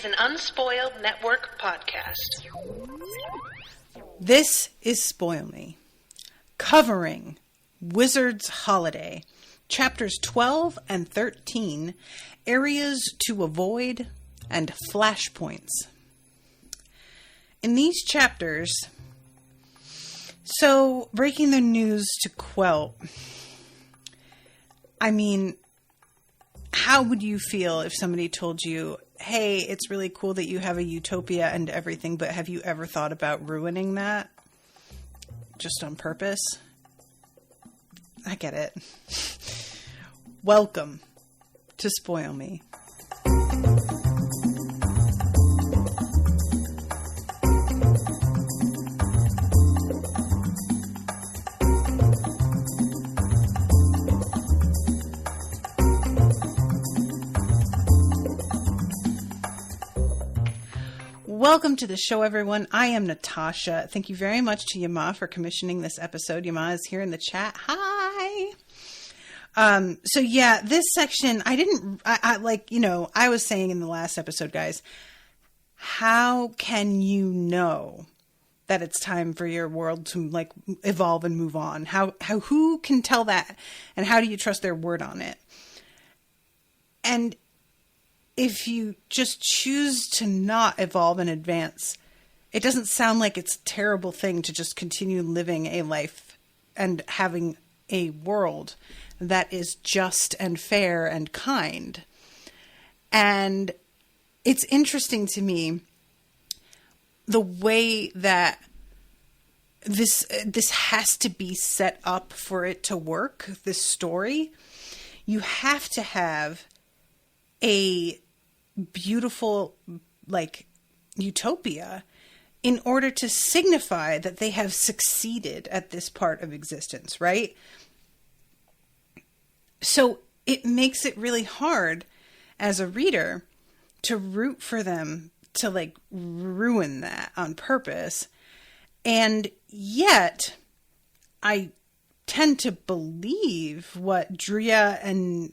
an Unspoiled Network podcast. This is Spoil Me, covering Wizard's Holiday, chapters 12 and 13, Areas to Avoid, and Flashpoints. In these chapters, so breaking the news to Quelt, I mean, how would you feel if somebody told you, hey, it's really cool that you have a utopia and everything, but have you ever thought about ruining that? Just on purpose? I get it. Welcome to Spoil Me. Welcome to the show, everyone. I am Natasha. Thank you very much to Yama for commissioning this episode. Yama is here in the chat. Hi. So yeah, this section, I was saying in the last episode, guys, how can you know that it's time for your world to like evolve and move on? Who can tell that? And how do you trust their word on it? And if you just choose to not evolve and advance, it doesn't sound like it's a terrible thing to just continue living a life and having a world that is just and fair and kind. And it's interesting to me the way that this has to be set up for it to work, this story. You have to have a beautiful, like, utopia in order to signify that they have succeeded at this part of existence, right? So it makes it really hard as a reader to root for them to like ruin that on purpose. And yet I tend to believe what Drea and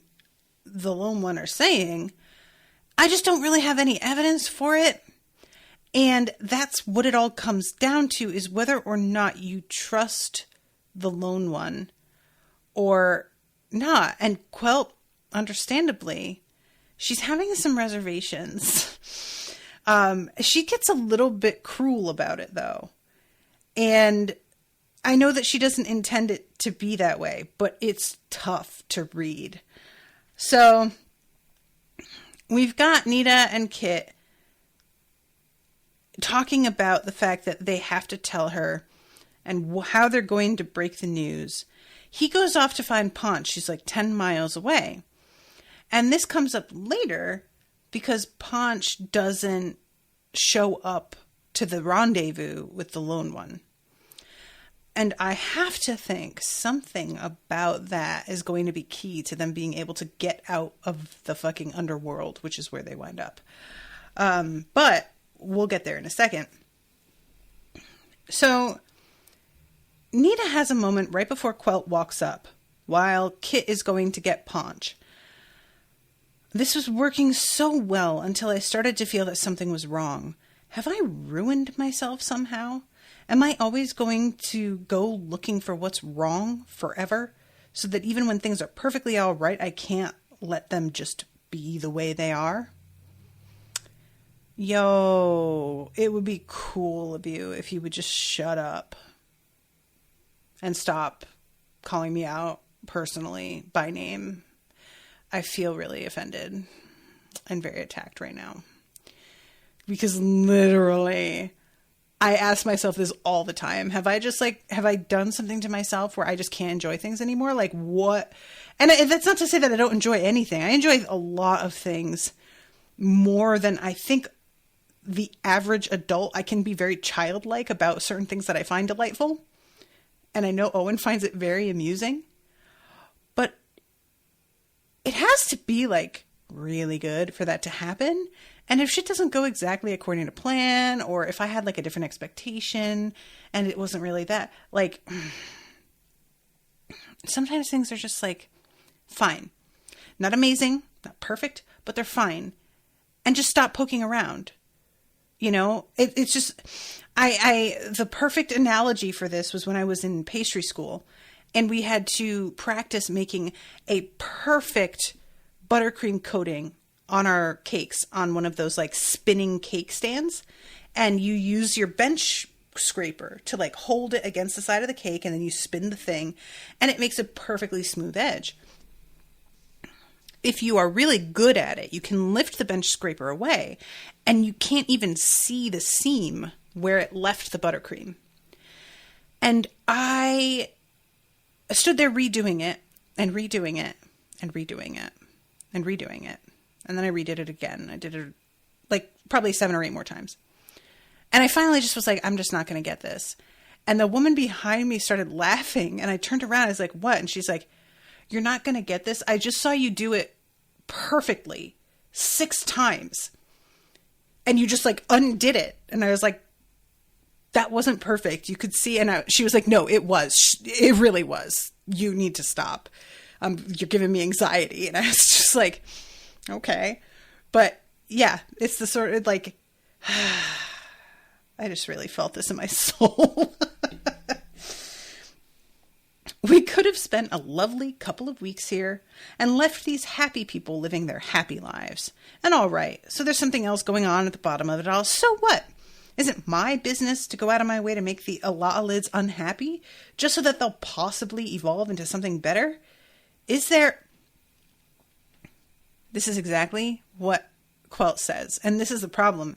the Lone One are saying. I just don't really have any evidence for it. And that's what it all comes down to, is whether or not you trust the Lone One or not. And Quelt, understandably, she's having some reservations. She gets a little bit cruel about it, though. And I know that she doesn't intend it to be that way, but it's tough to read. So we've got Nita and Kit talking about the fact that they have to tell her and how they're going to break the news. He goes off to find Paunch. She's like 10 miles away. And this comes up later because Paunch doesn't show up to the rendezvous with the Lone One. And I have to think something about that is going to be key to them being able to get out of the fucking underworld, which is where they wind up. But we'll get there in a second. So Nita has a moment right before Quelt walks up while Kit is going to get Paunch. This was working so well until I started to feel that something was wrong. Have I ruined myself somehow? Am I always going to go looking for what's wrong forever? So that even when things are perfectly all right, I can't let them just be the way they are? Yo, it would be cool of you if you would just shut up and stop calling me out personally by name. I feel really offended and very attacked right now. Because literally, I ask myself this all the time. Have I done something to myself where I just can't enjoy things anymore? Like what? And that's not to say that I don't enjoy anything. I enjoy a lot of things more than I think the average adult. I can be very childlike about certain things that I find delightful. And I know Owen finds it very amusing. But it has to be like really good for that to happen. And if shit doesn't go exactly according to plan, or if I had like a different expectation and it wasn't really that, like, sometimes things are just like fine. Not amazing, not perfect, but they're fine. and just stop poking around. You know, it's just, the perfect analogy for this was when I was in pastry school and we had to practice making a perfect buttercream coating on our cakes on one of those like spinning cake stands. And you use your bench scraper to like hold it against the side of the cake, and then you spin the thing and it makes a perfectly smooth edge. If you are really good at it, you can lift the bench scraper away and you can't even see the seam where it left the buttercream. And I stood there redoing it and redoing it and redoing it and redoing it. And then I redid it again. I did it like probably 7 or 8 more times. And I finally just was like, I'm just not going to get this. And the woman behind me started laughing, and I turned around. I was like, what? And she's like, you're not going to get this? I just saw you do it perfectly 6 times. And you just like undid it. And I was like, that wasn't perfect. You could see. And she was like, no, it was. It really was. You need to stop. You're giving me anxiety. And I was just like, okay. But yeah, it's the sort of like, I just really felt this in my soul. We could have spent a lovely couple of weeks here and left these happy people living their happy lives. And all right, so there's something else going on at the bottom of it all. So what? Is it my business to go out of my way to make the Alalids unhappy just so that they'll possibly evolve into something better? Is there... This is exactly what Quelt says. And this is the problem.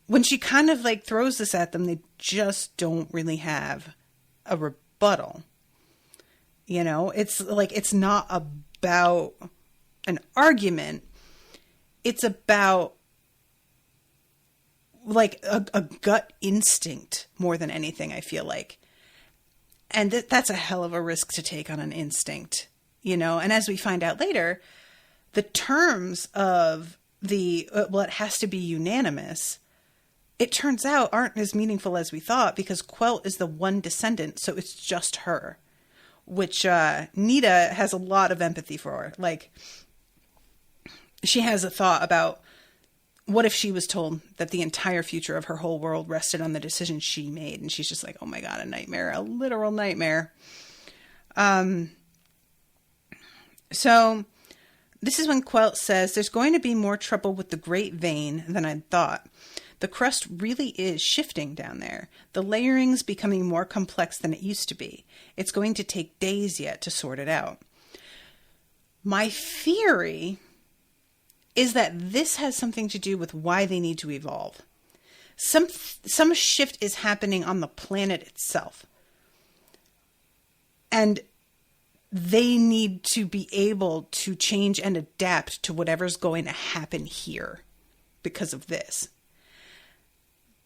When she kind of like throws this at them, they just don't really have a rebuttal. You know, it's like, it's not about an argument. It's about like a gut instinct more than anything, I feel like. And that's a hell of a risk to take on an instinct, you know? And as we find out later, the terms of it has to be unanimous, it turns out aren't as meaningful as we thought, because Quelt is the one descendant, so it's just her. Which Nita has a lot of empathy for. Like, she has a thought about what if she was told that the entire future of her whole world rested on the decision she made. And she's just like, oh my God, a nightmare, a literal nightmare. So this is when Quelt says, there's going to be more trouble with the Great Vein than I'd thought. The crust really is shifting down there. The layering's becoming more complex than it used to be. It's going to take days yet to sort it out. My theory is that this has something to do with why they need to evolve. Some shift is happening on the planet itself. And they need to be able to change and adapt to whatever's going to happen here because of this.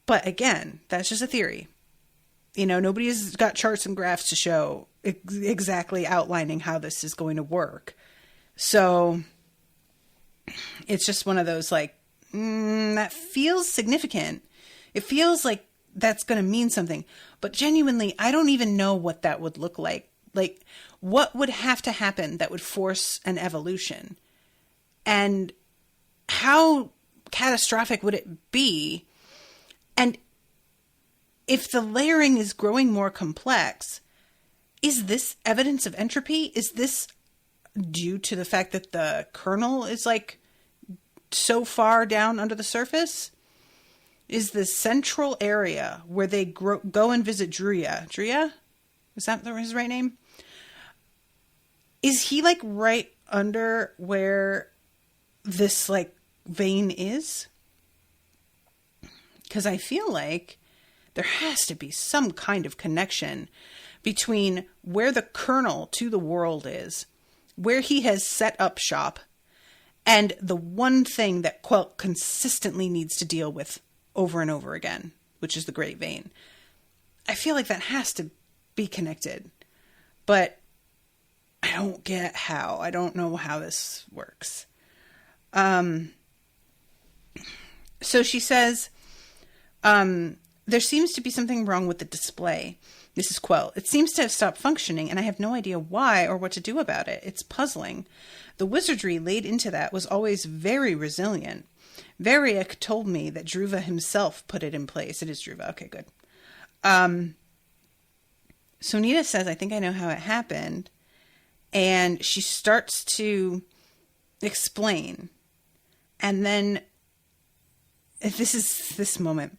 But again, that's just a theory. You know, nobody has got charts and graphs to show exactly outlining how this is going to work. So it's just one of those like, that feels significant. It feels like that's going to mean something. But genuinely, I don't even know what that would look like. Like, what would have to happen that would force an evolution? And how catastrophic would it be? And if the layering is growing more complex, is this evidence of entropy? Is this due to the fact that the kernel is like so far down under the surface? Is the central area where they go and visit Druya? Is that his right name? Is he like right under where this like vein is? Because I feel like there has to be some kind of connection between where the kernel to the world is, where he has set up shop, and the one thing that Quelt consistently needs to deal with over and over again, which is the Great Vein. I feel like that has to be connected, but I don't get how. I don't know how this works. So she says, there seems to be something wrong with the display. This is Quelt. It seems to have stopped functioning, and I have no idea why or what to do about it. It's puzzling. The wizardry laid into that was always very resilient. Variak told me that Druva himself put it in place. It is Druva. Okay, good. So Nita says, I think I know how it happened. And she starts to explain. And then, this is this moment.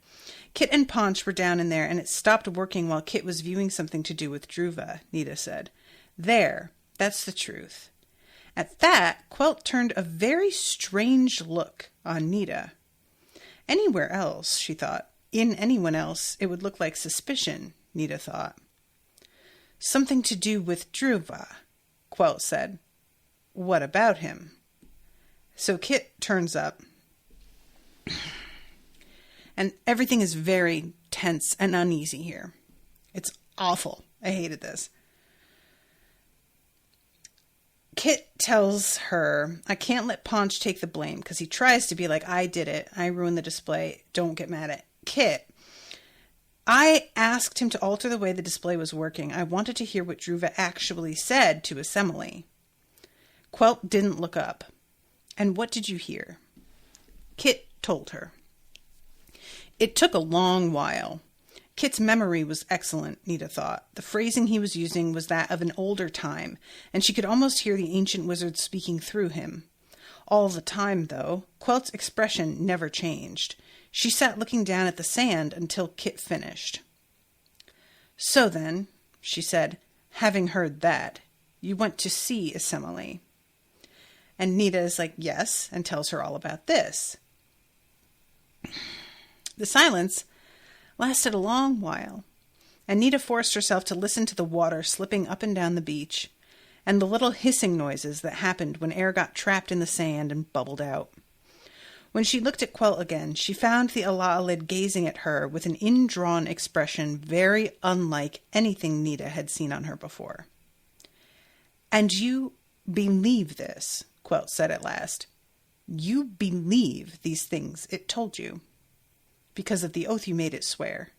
Kit and Paunch were down in there, and it stopped working while Kit was viewing something to do with Druva, Nita said. There, that's the truth. At that, Quelt turned a very strange look on Nita. Anywhere else, she thought. In anyone else, it would look like suspicion, Nita thought. Something to do with Druva, Quelt said. What about him? So Kit turns up. And everything is very tense and uneasy here. It's awful. I hated this. Kit tells her, I can't let Paunch take the blame, because he tries to be like, I did it. I ruined the display. Don't get mad at Kit. I asked him to alter the way the display was working. I wanted to hear what Druva actually said to Assembly. Quelt didn't look up. And what did you hear? Kit told her. It took a long while. Kit's memory was excellent, Nita thought. The phrasing he was using was that of an older time, and she could almost hear the ancient wizard speaking through him. All the time, though, Quelt's expression never changed. She sat looking down at the sand until Kit finished. So then, she said, having heard that, you went to see Assembly. And Nita is like, yes, and tells her all about this. The silence lasted a long while, and Nita forced herself to listen to the water slipping up and down the beach, and the little hissing noises that happened when air got trapped in the sand and bubbled out. When she looked at Quelt again, she found the Alaalid gazing at her with an indrawn expression very unlike anything Nita had seen on her before. And you believe this, Quelt said at last. You believe these things it told you, because of the oath you made it swear.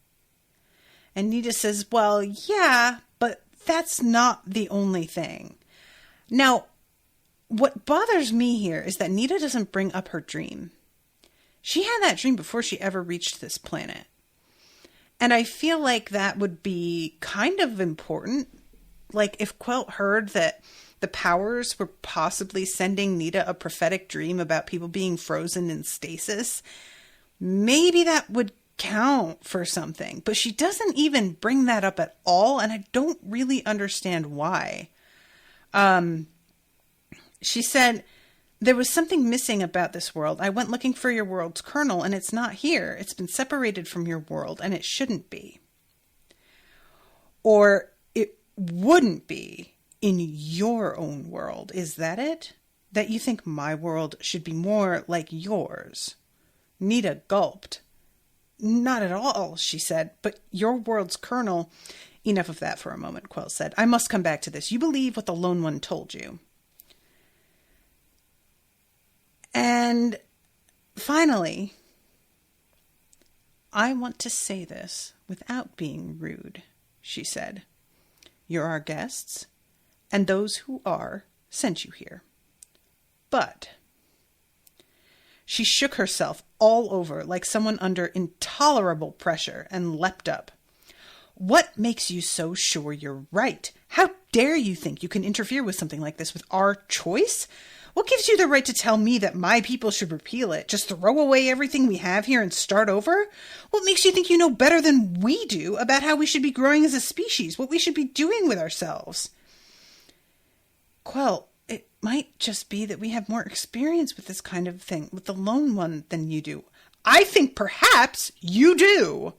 And Nita says, well, yeah, but that's not the only thing. Now, what bothers me here is that Nita doesn't bring up her dream. She had that dream before she ever reached this planet. And I feel like that would be kind of important. Like if Quelt heard that the powers were possibly sending Nita a prophetic dream about people being frozen in stasis, maybe that would count for something. But she doesn't even bring that up at all, and I don't really understand why. She said, there was something missing about this world. I went looking for your world's kernel, and it's not here. It's been separated from your world, and it shouldn't be. Or it wouldn't be in your own world. Is that it? That you think my world should be more like yours? Nita gulped. Not at all, she said, but your world's kernel... Enough of that for a moment, Quelt said. I must come back to this. You believe what the Lone One told you. And finally, I want to say this without being rude, she said. You're our guests, and those who are sent you here. But... She shook herself all over like someone under intolerable pressure and leapt up. What makes you so sure you're right? How dare you think you can interfere with something like this with our choice? What gives you the right to tell me that my people should repeal it? Just throw away everything we have here and start over? What makes you think you know better than we do about how we should be growing as a species, what we should be doing with ourselves? Quelt, it might just be that we have more experience with this kind of thing, with the Lone One, than you do. I think perhaps you do.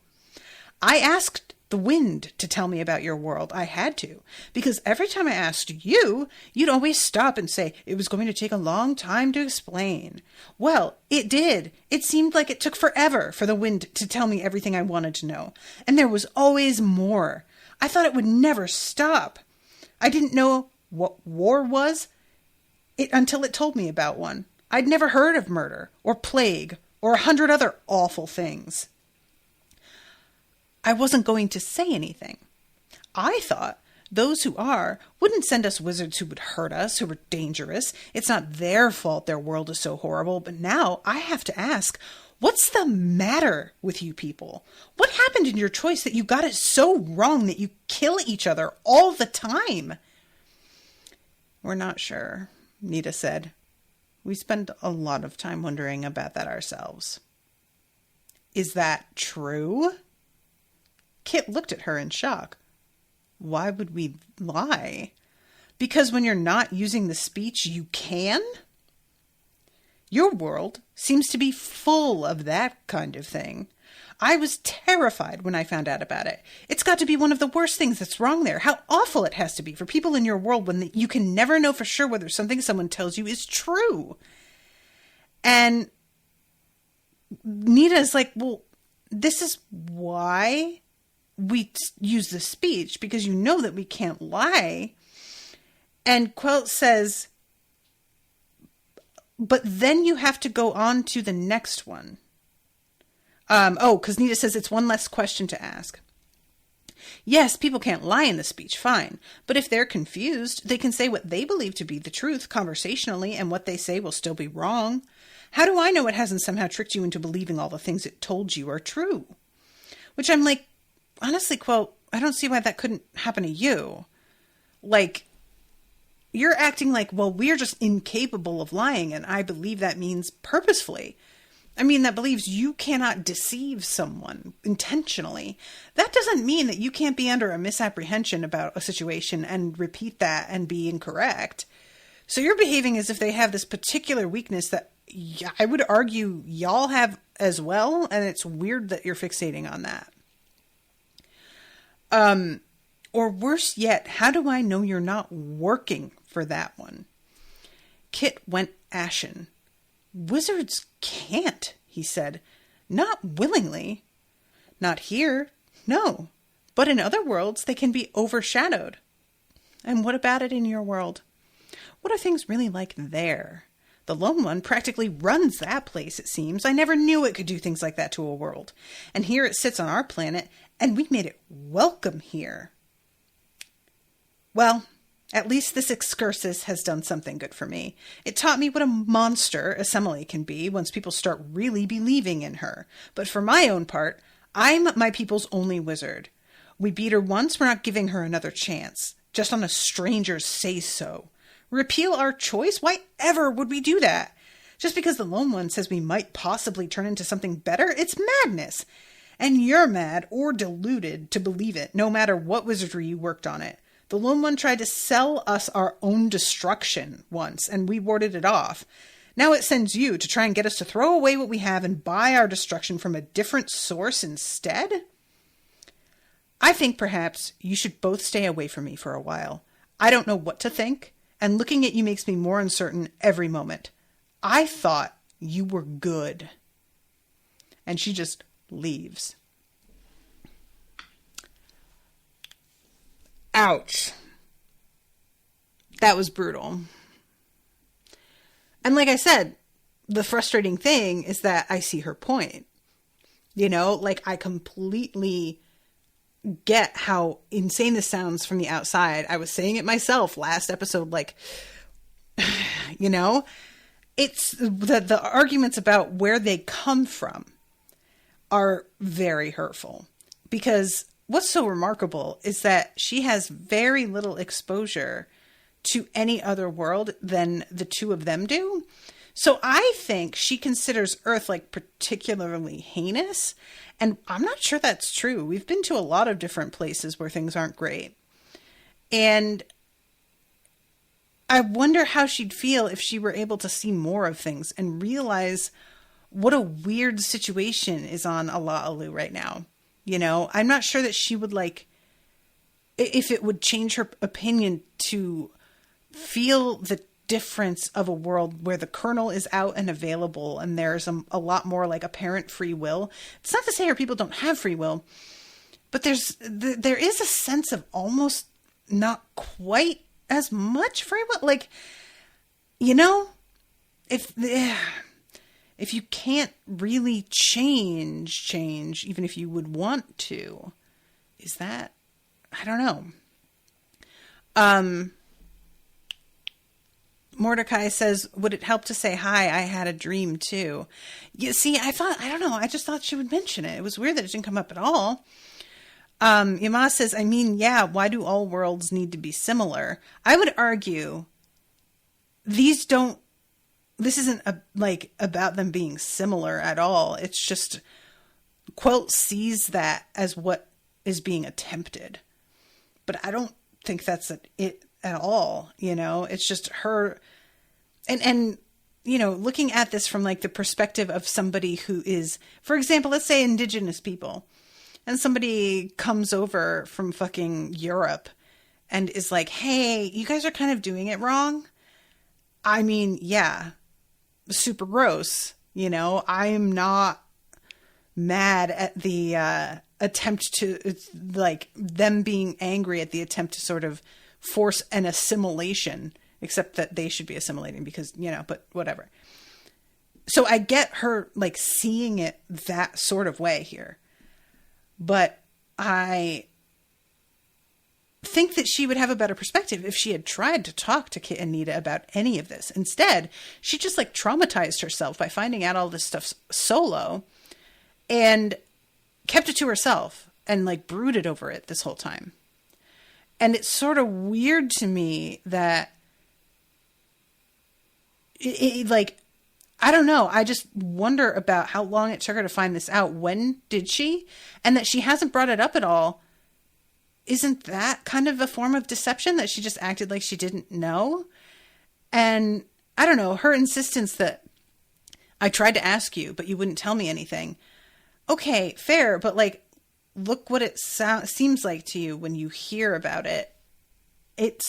I asked the wind to tell me about your world. I had to, because every time I asked you, you'd always stop and say it was going to take a long time to explain. Well, it did. It seemed like it took forever for the wind to tell me everything I wanted to know. And there was always more. I thought it would never stop. I didn't know what war was until it told me about one. I'd never heard of murder or plague or 100 other awful things. I wasn't going to say anything. I thought Those who are wouldn't send us wizards who would hurt us, who were dangerous. It's not their fault their world is so horrible. But now I have to ask, what's the matter with you people? What happened in your choice that you got it so wrong that you kill each other all the time? We're not sure, Nita said. We spend a lot of time wondering about that ourselves. Is that true? Kit looked at her in shock. Why would we lie? Because when you're not using the speech, you can? Your world seems to be full of that kind of thing. I was terrified when I found out about it. It's got to be one of the worst things that's wrong there. How awful it has to be for people in your world when you can never know for sure whether something someone tells you is true. And Nita's like, well, this is why we use the speech, because you know that we can't lie. And Quelt says, but then you have to go on to the next one. Because Nita says it's one less question to ask. Yes, people can't lie in the speech, fine. But if they're confused, they can say what they believe to be the truth conversationally, and what they say will still be wrong. How do I know it hasn't somehow tricked you into believing all the things it told you are true? Which I'm like, honestly, Quelt, I don't see why that couldn't happen to you. Like, you're acting like, well, we're just incapable of lying, and I believe that means purposefully. I mean, that believes you cannot deceive someone intentionally. That doesn't mean that you can't be under a misapprehension about a situation and repeat that and be incorrect. So you're behaving as if they have this particular weakness that I would argue y'all have as well, and it's weird that you're fixating on that. Or worse yet, how do I know you're not working for that one? Kit went ashen. Wizards can't, he said. Not willingly. Not here, no. But in other worlds, they can be overshadowed. And what about it in your world? What are things really like there? The Lone One practically runs that place, it seems. I never knew it could do things like that to a world. And here it sits on our planet, and we made it welcome here. Well, at least this excursus has done something good for me. It taught me what a monster Assembly can be once people start really believing in her. But for my own part, I'm my people's only wizard. We beat her once, we're not giving her another chance. Just on a stranger's say-so. Repeal our choice? Why ever would we do that? Just because the Lone One says we might possibly turn into something better? It's madness. And you're mad or deluded to believe it, no matter what wizardry you worked on it. The Lone One tried to sell us our own destruction once, and we warded it off. Now it sends you to try and get us to throw away what we have and buy our destruction from a different source instead? I think perhaps you should both stay away from me for a while. I don't know what to think, and looking at you makes me more uncertain every moment. I thought you were good. And she just leaves. Ouch. That was brutal. And like I said, the frustrating thing is that I see her point. You know, like I completely get how insane this sounds from the outside. I was saying it myself last episode, like, you know, it's the arguments about where they come from are very hurtful, because what's so remarkable is that she has very little exposure to any other world than the two of them do. So I think she considers Earth like particularly heinous. And I'm not sure that's true. We've been to a lot of different places where things aren't great. And I wonder how she'd feel if she were able to see more of things and realize what a weird situation is on Ala'alu right now. You know, I'm not sure that she would like, if it would change her opinion to feel the difference of a world where the kernel is out and available and there's a lot more like apparent free will. It's not to say our people don't have free will, but there is a sense of almost not quite as much free will. Like, you know, if you can't really change, even if you would want to, is that, I don't know. Mordecai says, would it help to say, hi, I had a dream too? You see, I don't know. I just thought she would mention it. It was weird that it didn't come up at all. Yama says, I mean, yeah, why do all worlds need to be similar? I would argue this isn't about them being similar at all. It's just Quelt sees that as what is being attempted. But I don't think that's it at all. It's just her. And looking at this from like the perspective of somebody who is, for example, let's say indigenous people. And somebody comes over from fucking Europe and is like, hey, you guys are kind of doing it wrong. I mean, yeah, super gross. I am not mad at the attempt to, like, them being angry at the attempt to sort of force an assimilation, except that they should be assimilating because, but whatever. So I get her, like, seeing it that sort of way here. But I think that she would have a better perspective if she had tried to talk to Kit and Nita about any of this. Instead, she just like traumatized herself by finding out all this stuff solo and kept it to herself and like brooded over it this whole time. And it's sort of weird to me that like, I don't know. I just wonder about how long it took her to find this out. When did she? And that she hasn't brought it up at all. Isn't that kind of a form of deception, that she just acted like she didn't know? And I don't know, her insistence that I tried to ask you, but you wouldn't tell me anything. Okay, fair. But like, look what it seems like to you when you hear about it.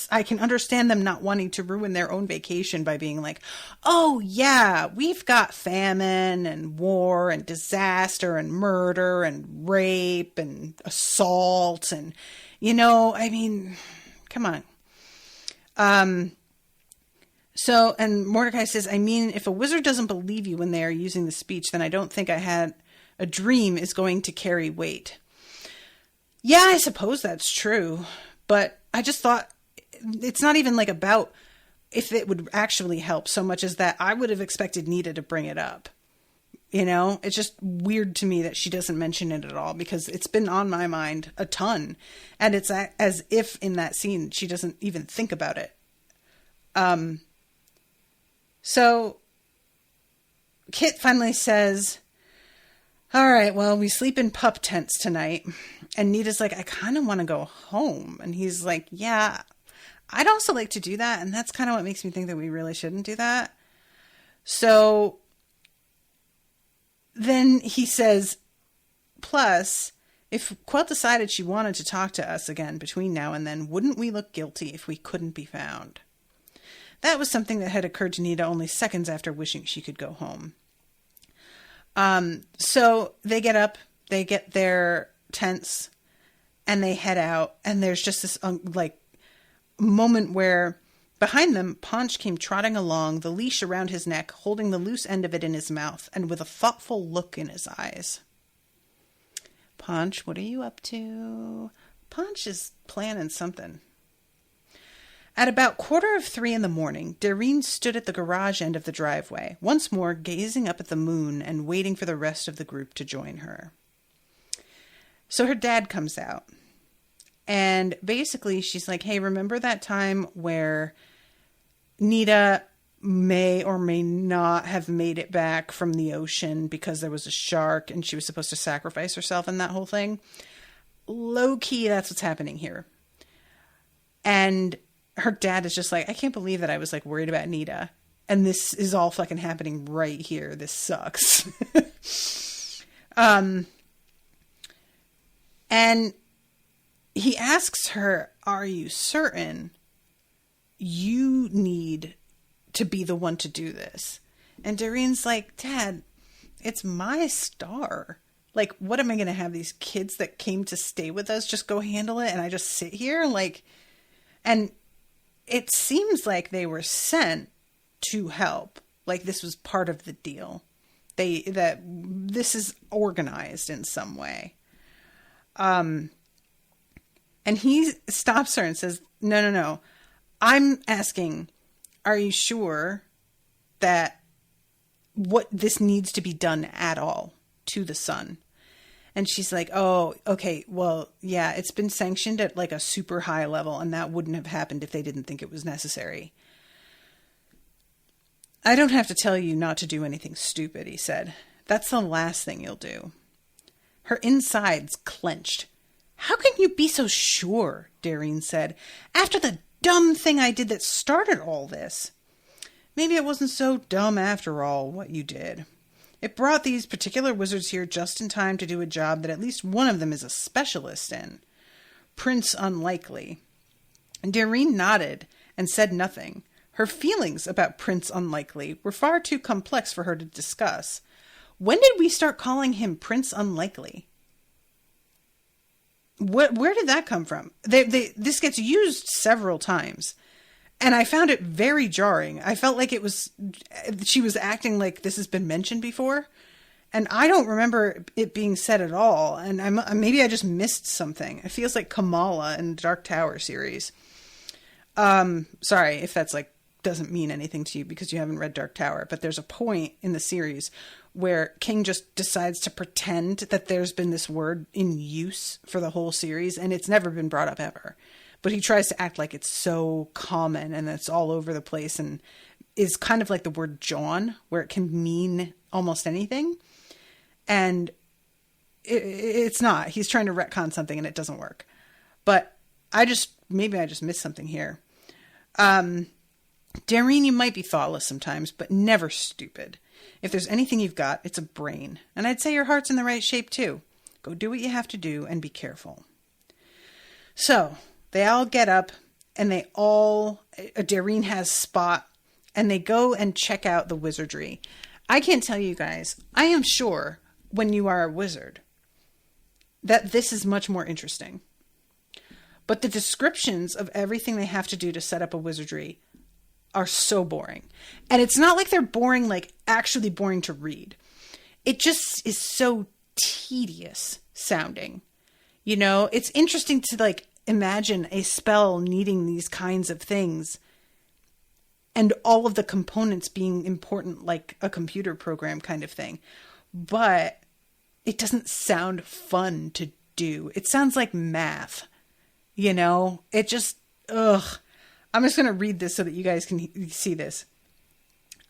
I can understand them not wanting to ruin their own vacation by being like, oh yeah, we've got famine and war and disaster and murder and rape and assault and, I mean, come on. So, and Mordecai says, I mean, if a wizard doesn't believe you when they are using the speech, then I don't think I had a dream is going to carry weight. Yeah, I suppose that's true, but I just thought, it's not even like about if it would actually help so much as that I would have expected Nita to bring it up. It's just weird to me that she doesn't mention it at all because it's been on my mind a ton. And it's as if in that scene, she doesn't even think about it. So Kit finally says, all right, well, we sleep in pup tents tonight. And Nita's like, I kind of want to go home. And he's like, yeah, I'd also like to do that. And that's kind of what makes me think that we really shouldn't do that. So then he says, plus, if Quelt decided she wanted to talk to us again between now and then, wouldn't we look guilty if we couldn't be found? That was something that had occurred to Nita only seconds after wishing she could go home. So they get up, they get their tents, and they head out. And there's just this moment where behind them, Paunch came trotting along, the leash around his neck, holding the loose end of it in his mouth, and with a thoughtful look in his eyes. Paunch, what are you up to? Paunch is planning something. At about 2:45 in the morning, Dairine stood at the garage end of the driveway, once more gazing up at the moon and waiting for the rest of the group to join her. So her dad comes out. And basically she's like, hey, remember that time where Nita may or may not have made it back from the ocean because there was a shark and she was supposed to sacrifice herself and that whole thing? Low key, that's what's happening here. And her dad is just like, I can't believe that I was like worried about Nita. And this is all fucking happening right here. This sucks. And he asks her, are you certain you need to be the one to do this? And Dairine's like, Dad, it's my star. Like, what am I going to have these kids that came to stay with us just go handle it and I just sit here? Like, and it seems like they were sent to help. Like this was part of the deal. That this is organized in some way. And And he stops her and says, no. I'm asking, are you sure that what this needs to be done at all to the sun? And she's like, oh, okay, well, yeah, it's been sanctioned at like a super high level, and that wouldn't have happened if they didn't think it was necessary. I don't have to tell you not to do anything stupid, he said. That's the last thing you'll do. Her insides clenched. How can you be so sure? Dairine said. After the dumb thing I did that started all this. Maybe it wasn't so dumb after all, what you did. It brought these particular wizards here just in time to do a job that at least one of them is a specialist in. Prince Unlikely. Dairine nodded and said nothing. Her feelings about Prince Unlikely were far too complex for her to discuss. When did we start calling him Prince Unlikely? Where did that come from? This gets used several times. And I found it very jarring. I felt like she was acting like this has been mentioned before. And I don't remember it being said at all. And maybe I just missed something. It feels like Kamala in the Dark Tower series. Sorry if that's like doesn't mean anything to you because you haven't read Dark Tower. But there's a point in the series where King just decides to pretend that there's been this word in use for the whole series. And it's never been brought up ever. But he tries to act like it's so common and it's all over the place and is kind of like the word John, where it can mean almost anything. And it's not. He's trying to retcon something and it doesn't work. But maybe I just missed something here. Dairine, you might be thoughtless sometimes, but never stupid. If there's anything you've got, it's a brain. And I'd say your heart's in the right shape too. Go do what you have to do and be careful. So they all get up and Dairine has Spot and they go and check out the wizardry. I can't tell you guys, I am sure when you are a wizard that this is much more interesting. But the descriptions of everything they have to do to set up a wizardry are so boring. And it's not like they're boring, like actually boring to read. It just is so tedious sounding. You know, it's interesting to like imagine a spell needing these kinds of things and all of the components being important, like a computer program kind of thing. But it doesn't sound fun to do. It sounds like math, you know, it just, ugh. I'm just going to read this so that you guys can see this.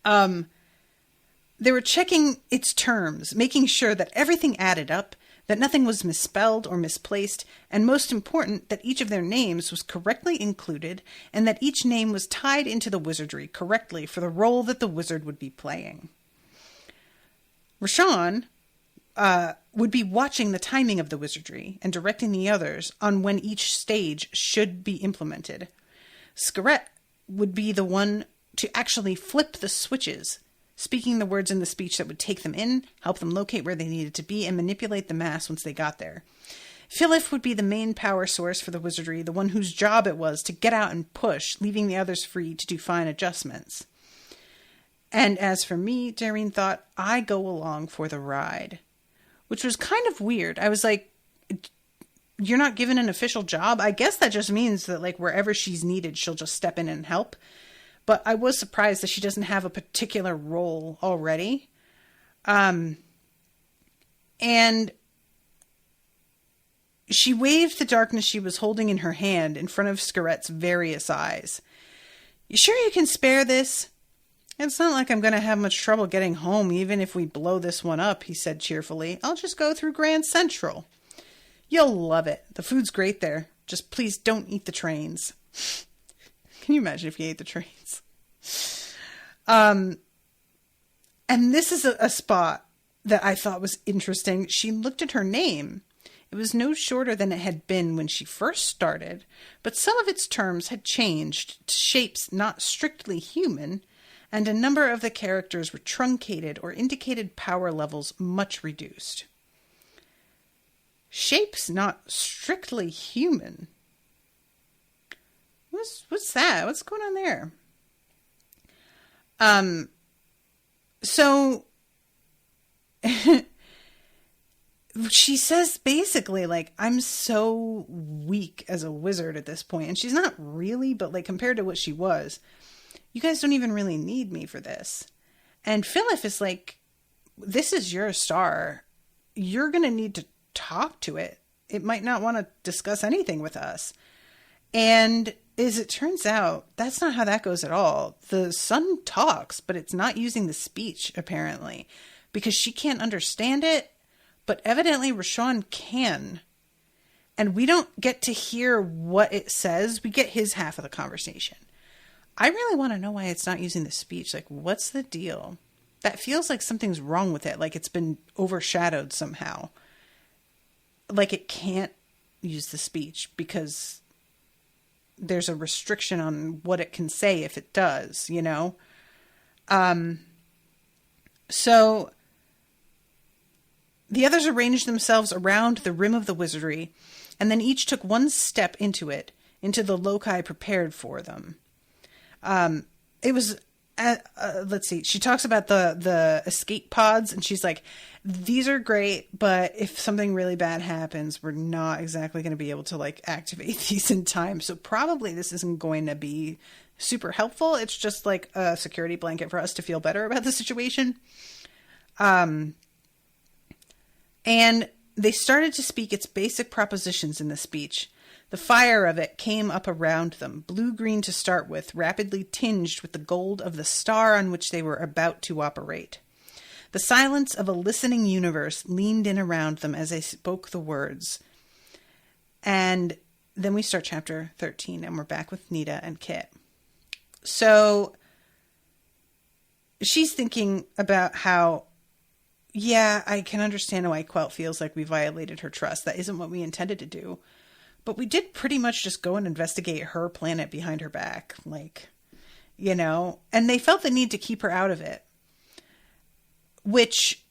They were checking its terms, making sure that everything added up, that nothing was misspelled or misplaced, and most important, that each of their names was correctly included, and that each name was tied into the wizardry correctly for the role that the wizard would be playing. Rashawn would be watching the timing of the wizardry and directing the others on when each stage should be implemented. Scarrett would be the one to actually flip the switches, speaking the words in the speech that would take them in, help them locate where they needed to be, and manipulate the mass once they got there. Philip would be the main power source for the wizardry, the one whose job it was to get out and push, leaving the others free to do fine adjustments. And as for me, Dairine thought, I go along for the ride. Which was kind of weird. I was like, you're not given an official job? I guess that just means that like wherever she's needed, she'll just step in and help. But I was surprised that she doesn't have a particular role already. And she waved the darkness she was holding in her hand in front of Scarrett's various eyes. You sure you can spare this? It's not like I'm going to have much trouble getting home, even if we blow this one up, he said cheerfully. I'll just go through Grand Central. You'll love it. The food's great there. Just please don't eat the trains. Can you imagine if you ate the trains? And this is a spot that I thought was interesting. She looked at her name. It was no shorter than it had been when she first started, but some of its terms had changed to shapes not strictly human, and a number of the characters were truncated or indicated power levels much reduced. Shapes not strictly human. What's that? What's going on there? So she says basically, like, I'm so weak as a wizard at this point. And she's not really, but like compared to what she was, you guys don't even really need me for this. And Philip is like, this is your star. You're going to need to talk to it. It might not want to discuss anything with us. And as it turns out, that's not how that goes at all. The sun talks, but it's not using the speech, apparently, because she can't understand it. But evidently Rashawn can. And we don't get to hear what it says. We get his half of the conversation. I really want to know why it's not using the speech. Like, what's the deal? That feels like something's wrong with it. Like it's been overshadowed somehow. Like it can't use the speech because there's a restriction on what it can say if it does, you know? So the others arranged themselves around the rim of the wizardry, and then each took one step into it, into the loci prepared for them. It was, let's see, she talks about the escape pods, and she's like, these are great, but if something really bad happens, we're not exactly going to be able to like activate these in time. So probably this isn't going to be super helpful. It's just like a security blanket for us to feel better about the situation. And they started to speak its basic propositions in the speech. The fire of it came up around them, blue-green to start with, rapidly tinged with the gold of the star on which they were about to operate. The silence of a listening universe leaned in around them as they spoke the words. And then we start chapter 13, and we're back with Nita and Kit. So she's thinking about how, yeah, I can understand why Quelt feels like we violated her trust. That isn't what we intended to do. But we did pretty much just go and investigate her planet behind her back. Like, you know, and they felt the need to keep her out of it. Which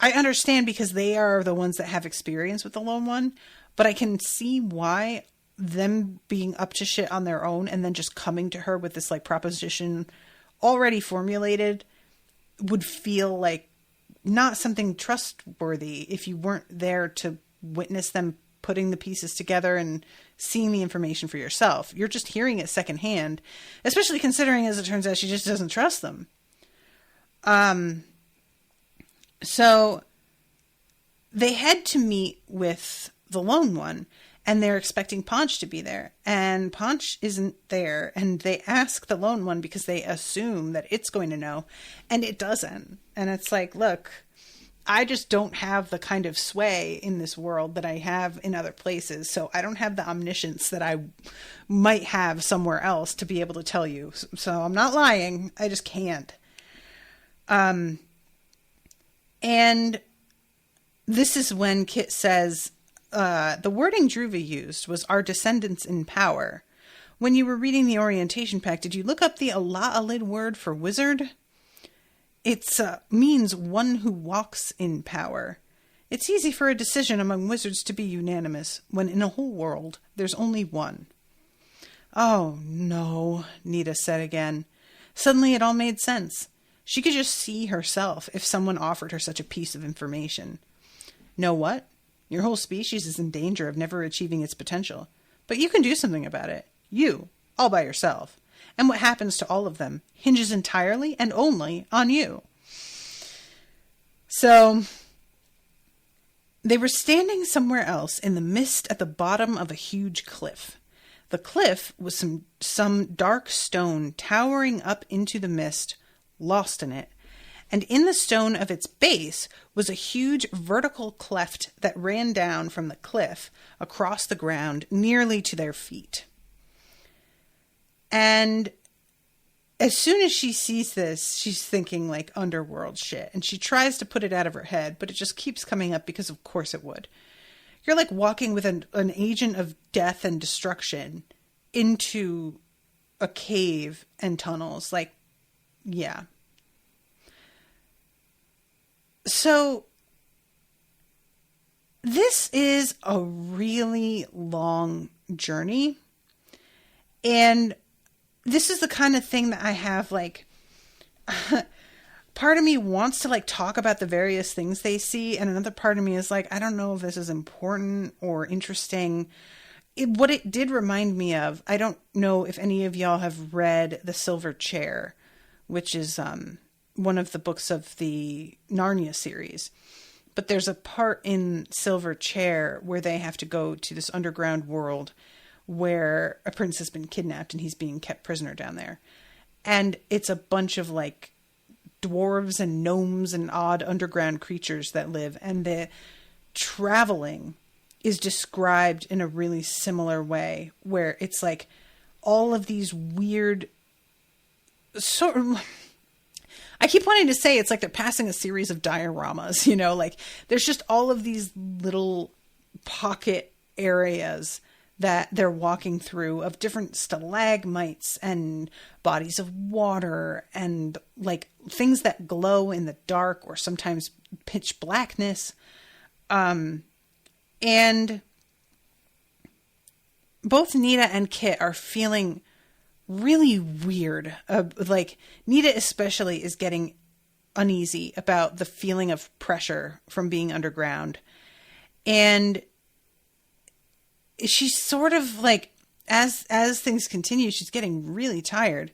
I understand because they are the ones that have experience with the Lone One. But I can see why them being up to shit on their own and then just coming to her with this like proposition already formulated would feel like not something trustworthy if you weren't there to witness them putting the pieces together and seeing the information for yourself. You're just hearing it secondhand, especially considering, as it turns out, she just doesn't trust them. So they head to meet with the Lone One, and they're expecting Ponch to be there, and Ponch isn't there, and they ask the Lone One because they assume that it's going to know, and it doesn't. And it's like, look, I just don't have the kind of sway in this world that I have in other places. So I don't have the omniscience that I might have somewhere else to be able to tell you. So I'm not lying. I just can't. And this is when Kit says, the wording Druva used was our descendants in power. When you were reading the orientation pack, did you look up the Ala'alid word for wizard? It means one who walks in power. It's easy for a decision among wizards to be unanimous, when in a whole world, there's only one. Oh, no, Nita said again. Suddenly it all made sense. She could just see herself if someone offered her such a piece of information. Know what? Your whole species is in danger of never achieving its potential. But you can do something about it. You, all by yourself. And what happens to all of them hinges entirely and only on you. So they were standing somewhere else in the mist at the bottom of a huge cliff. The cliff was some dark stone towering up into the mist, lost in it. And in the stone of its base was a huge vertical cleft that ran down from the cliff across the ground nearly to their feet. And as soon as she sees this, she's thinking like underworld shit. And she tries to put it out of her head, but it just keeps coming up because of course it would. You're like walking with an agent of death and destruction into a cave and tunnels. Like, yeah. So this is a really long journey. And this is the kind of thing that I have like part of me wants to like talk about the various things they see, and another part of me is like, I don't know if this is important or interesting. What it did remind me of, I don't know if any of y'all have read The Silver Chair, which is one of the books of the Narnia series. But there's a part in Silver Chair where they have to go to this underground world where a prince has been kidnapped and he's being kept prisoner down there. And it's a bunch of like dwarves and gnomes and odd underground creatures that live. And the traveling is described in a really similar way, where it's like all of these weird sort of, I keep wanting to say it's like they're passing a series of dioramas, you know, like there's just all of these little pocket areas that they're walking through of different stalagmites and bodies of water and like things that glow in the dark or sometimes pitch blackness. And both Nita and Kit are feeling really weird. Like Nita especially is getting uneasy about the feeling of pressure from being underground. And she's sort of like, as things continue, she's getting really tired.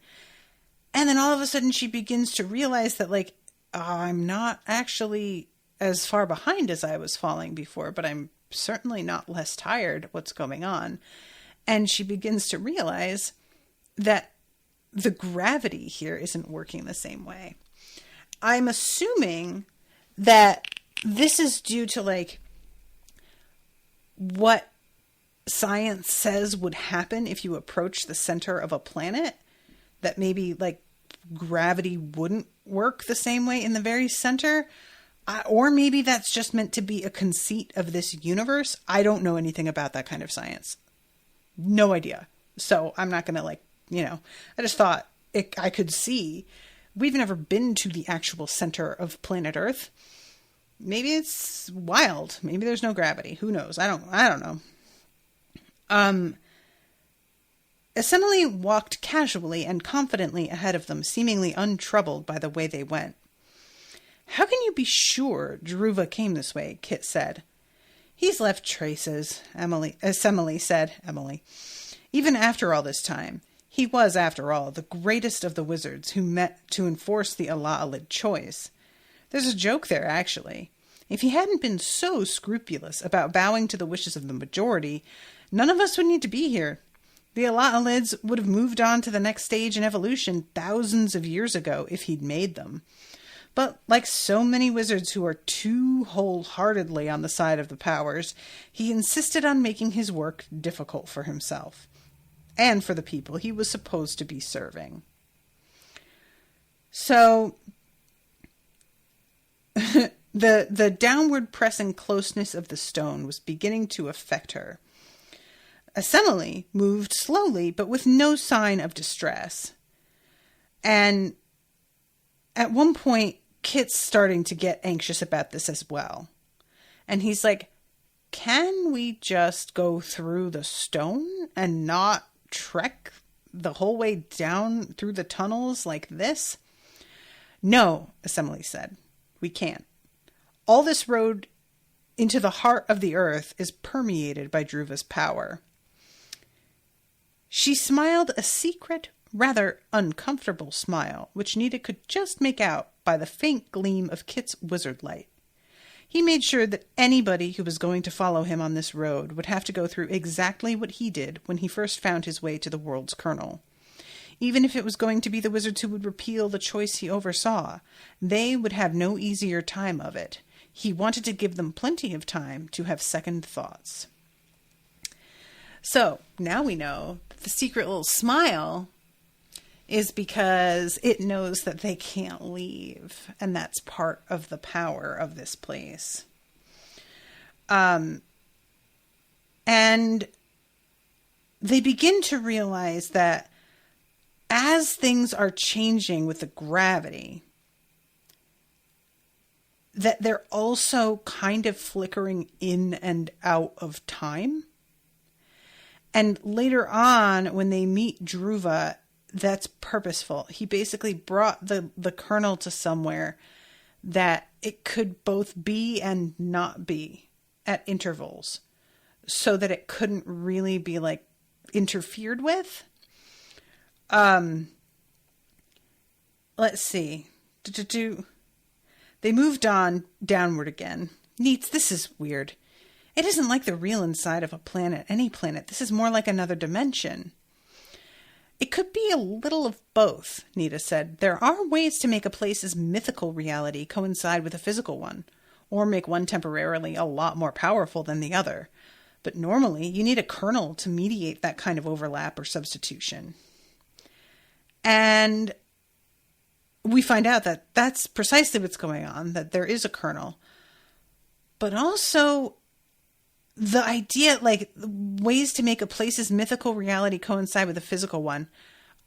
And then all of a sudden she begins to realize that like, I'm not actually as far behind as I was falling before, but I'm certainly not less tired. What's going on? And she begins to realize that the gravity here isn't working the same way. I'm assuming that this is due to like what science says would happen if you approach the center of a planet, that maybe like gravity wouldn't work the same way in the very center. Or maybe that's just meant to be a conceit of this universe. I don't know anything about that kind of science. No idea. So I'm not going to like, you know, I just thought I could see. We've never been to the actual center of planet Earth. Maybe it's wild. Maybe there's no gravity. Who knows? I don't know. Assembly walked casually and confidently ahead of them, seemingly untroubled by the way they went. How can you be sure Druva came this way? Kit said. He's left traces, Semele said. Even after all this time, he was, after all, the greatest of the wizards who met to enforce the Ala'alid choice. There's a joke there, actually. If he hadn't been so scrupulous about bowing to the wishes of the majority, none of us would need to be here. The Ala'alids would have moved on to the next stage in evolution thousands of years ago if he'd made them. But like so many wizards who are too wholeheartedly on the side of the powers, he insisted on making his work difficult for himself and for the people he was supposed to be serving. So the downward pressing closeness of the stone was beginning to affect her. Assembly moved slowly, but with no sign of distress. And at one point, Kit's starting to get anxious about this as well. And he's like, can we just go through the stone and not trek the whole way down through the tunnels like this? No, Assembly said. We can't. All this road into the heart of the earth is permeated by Druva's power. She smiled a secret, rather uncomfortable smile, which Nita could just make out by the faint gleam of Kit's wizard light. He made sure that anybody who was going to follow him on this road would have to go through exactly what he did when he first found his way to the world's kernel. Even if it was going to be the wizards who would repeal the choice he oversaw, they would have no easier time of it. He wanted to give them plenty of time to have second thoughts. So, now we know that the secret little smile is because it knows that they can't leave. And that's part of the power of this place. And they begin to realize that as things are changing with the gravity, that they're also kind of flickering in and out of time. And later on, when they meet Druva, that's purposeful. He basically brought the kernel to somewhere that it could both be and not be at intervals, so that it couldn't really be like interfered with. Let's see. They moved on downward again. Neats, this is weird. It isn't like the real inside of a planet, any planet. This is more like another dimension. It could be a little of both, Nita said. There are ways to make a place's mythical reality coincide with a physical one, or make one temporarily a lot more powerful than the other. But normally, you need a kernel to mediate that kind of overlap or substitution. And we find out that that's precisely what's going on, that there is a kernel. But also, the idea, like, ways to make a place's mythical reality coincide with a physical one.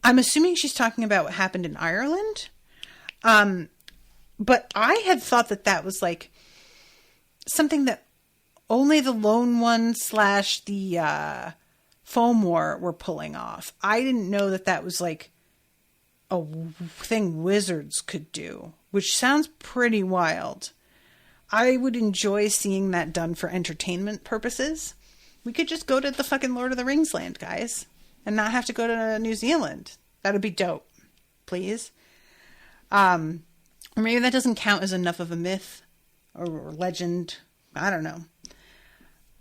I'm assuming she's talking about what happened in Ireland. But I had thought that was, like, something that only the Lone One / the Foam War were pulling off. I didn't know that was, like, a thing wizards could do, which sounds pretty wild. I would enjoy seeing that done for entertainment purposes. We could just go to the fucking Lord of the Rings land, guys, and not have to go to New Zealand. That would be dope. Please. Or maybe that doesn't count as enough of a myth or legend. I don't know.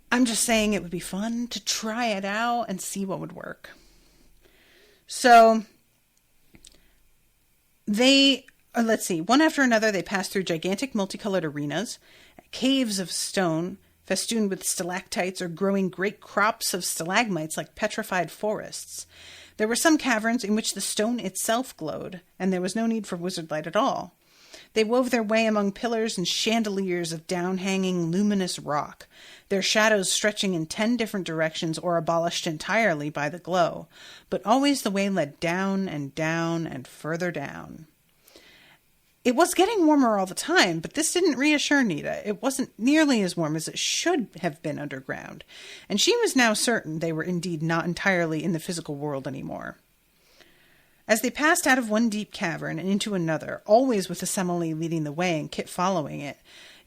I'm just saying it would be fun to try it out and see what would work. So let's see, one after another, they pass through gigantic multicolored arenas, caves of stone festooned with stalactites or growing great crops of stalagmites like petrified forests. There were some caverns in which the stone itself glowed, and there was no need for wizard light at all. They wove their way among pillars and chandeliers of down-hanging, luminous rock, their shadows stretching in 10 different directions or abolished entirely by the glow, but always the way led down and down and further down. It was getting warmer all the time, but this didn't reassure Nita. It wasn't nearly as warm as it should have been underground, and she was now certain they were indeed not entirely in the physical world anymore. As they passed out of one deep cavern and into another, always with Assembly leading the way and Kit following it,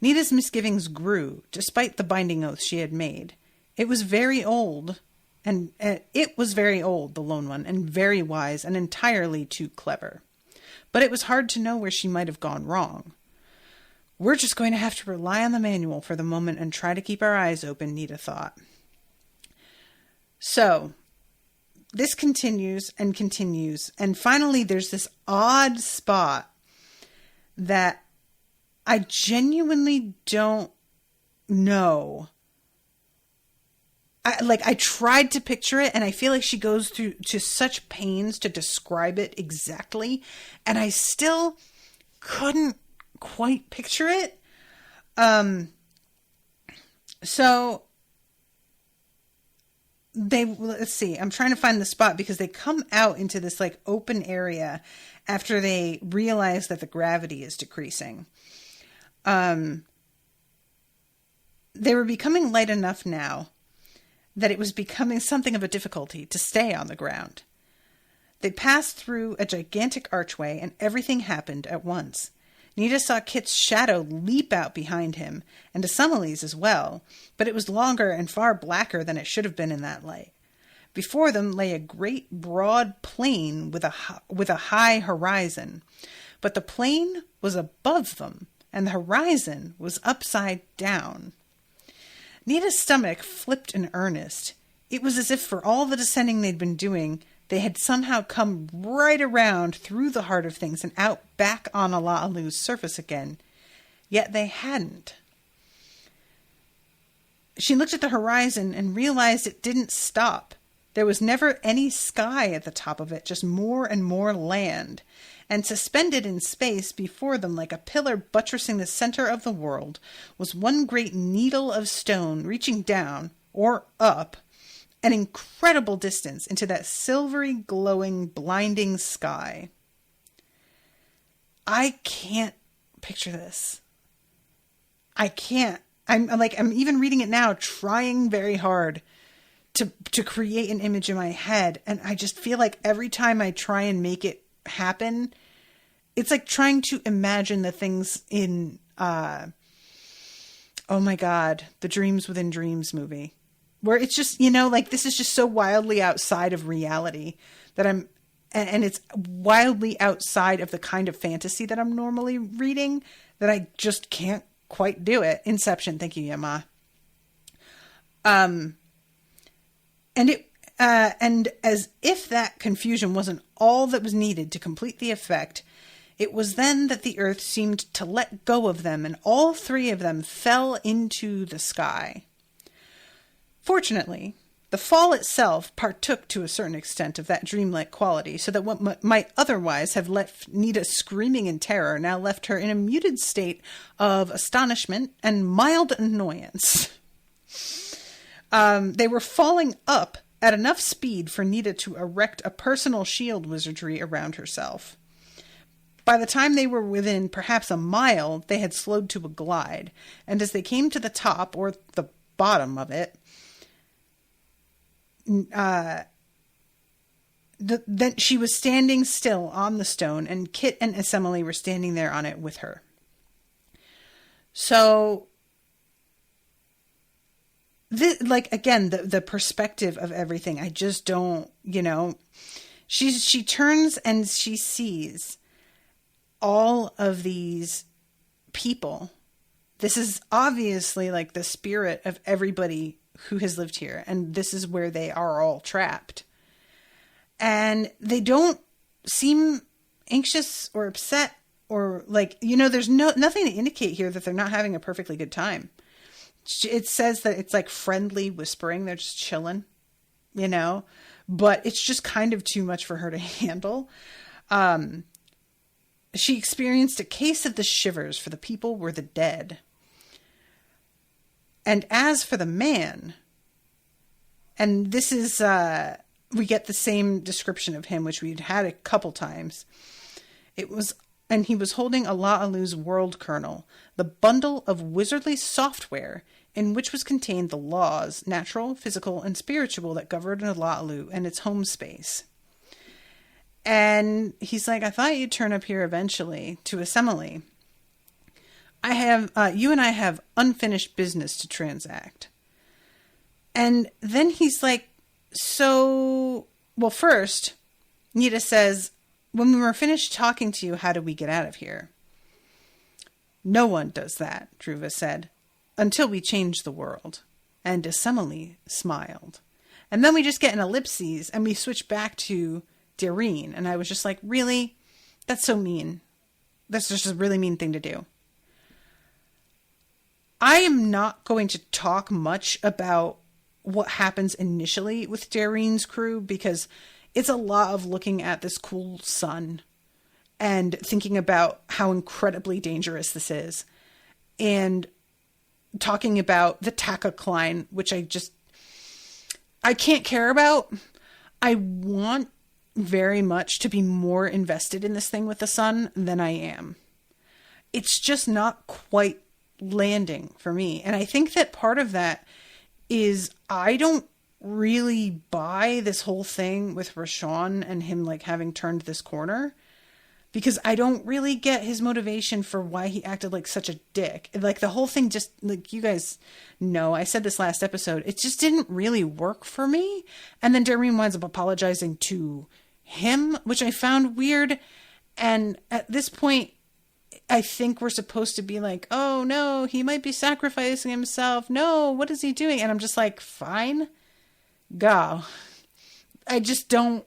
Nita's misgivings grew, despite the binding oath she had made. It was very old, the Lone One, and very wise and entirely too clever. But it was hard to know where she might have gone wrong. We're just going to have to rely on the manual for the moment and try to keep our eyes open, Nita thought. So, this continues, and finally there's this odd spot that I genuinely don't know. I tried to picture it, and I feel like she goes through to such pains to describe it exactly, and I still couldn't quite picture it. So let's see, I'm trying to find the spot because they come out into this like open area after they realize that the gravity is decreasing. They were becoming light enough now that it was becoming something of a difficulty to stay on the ground. They passed through a gigantic archway, and everything happened at once. Nita saw Kit's shadow leap out behind him, and Assembly's as well, but it was longer and far blacker than it should have been in that light. Before them lay a great broad plain with a high horizon, but the plain was above them, and the horizon was upside down. Nita's stomach flipped in earnest. It was as if for all the descending they'd been doing, they had somehow come right around through the heart of things and out back on Ala'alu's surface again. Yet they hadn't. She looked at the horizon and realized it didn't stop. There was never any sky at the top of it, just more and more land. And suspended in space before them like a pillar buttressing the center of the world was one great needle of stone reaching down, or up, an incredible distance into that silvery, glowing, blinding sky. I can't picture this. I can't. I'm even reading it now, trying very hard to create an image in my head. And I just feel like every time I try and make it happen, it's like trying to imagine the things in, oh my God, the Dreams Within Dreams movie, where it's just, like this is just so wildly outside of reality that and it's wildly outside of the kind of fantasy that I'm normally reading that I just can't quite do it. Inception. Thank you, Yama. And as if that confusion wasn't all that was needed to complete the effect, it was then that the earth seemed to let go of them, and all three of them fell into the sky. Fortunately, the fall itself partook to a certain extent of that dreamlike quality, so that what might otherwise have left Nita screaming in terror now left her in a muted state of astonishment and mild annoyance. They were falling up at enough speed for Nita to erect a personal shield wizardry around herself. By the time they were within perhaps a mile, they had slowed to a glide, and as they came to the top, or the bottom of it, then she was standing still on the stone, and Kit and Assembly were standing there on it with her. So, the perspective of everything, I just don't, she turns and she sees all of these people. This is obviously like the spirit of everybody who has lived here, and this is where they are all trapped. And they don't seem anxious or upset or there's nothing to indicate here that they're not having a perfectly good time. It says that it's like friendly whispering. They're just chilling, but it's just kind of too much for her to handle. She experienced a case of the shivers, for the people were the dead. And as for the man, and this is, we get the same description of him, which we'd had a couple times. And he was holding Ala'alu's world kernel, the bundle of wizardly software in which was contained the laws, natural, physical, and spiritual, that governed Ala'alu and its home space. And he's like, I thought you'd turn up here eventually, to Assembly. You and I have unfinished business to transact. And then he's like, first, Nita says, when we were finished talking to you, how did we get out of here? No one does that, Dhruva said, until we change the world. And Assembly smiled. And then we just get an ellipses and we switch back to Dairine. And I was just like, really? That's so mean. That's just a really mean thing to do. I am not going to talk much about what happens initially with Dairine's crew, because it's a lot of looking at this cool sun and thinking about how incredibly dangerous this is, and talking about the Takakline, which I can't care about. I want very much to be more invested in this thing with the sun than I am. It's just not quite landing for me. And I think that part of that is I don't really buy this whole thing with Rashawn and him having turned this corner, because I don't really get his motivation for why he acted like such a dick. The whole thing just, you guys know, I said this last episode, it just didn't really work for me. And then Dairine winds up apologizing to him, which I found weird. And at this point, I think we're supposed to be like, oh no, he might be sacrificing himself. No, what is he doing? And I'm just like, fine, go. I just don't,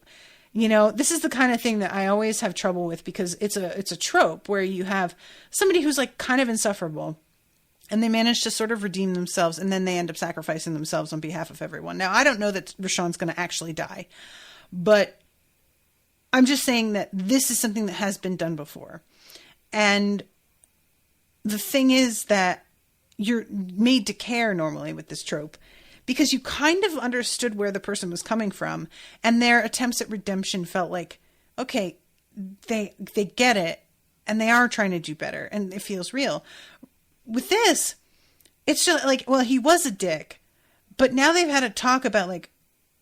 this is the kind of thing that I always have trouble with, because it's a trope where you have somebody who's kind of insufferable, and they manage to sort of redeem themselves, and then they end up sacrificing themselves on behalf of everyone. Now, I don't know that Rashawn's going to actually die, but I'm just saying that this is something that has been done before. And the thing is that you're made to care normally with this trope, because you kind of understood where the person was coming from, and their attempts at redemption felt like, okay, they get it, and they are trying to do better, and it feels real. With this, it's just he was a dick, but now they've had a talk about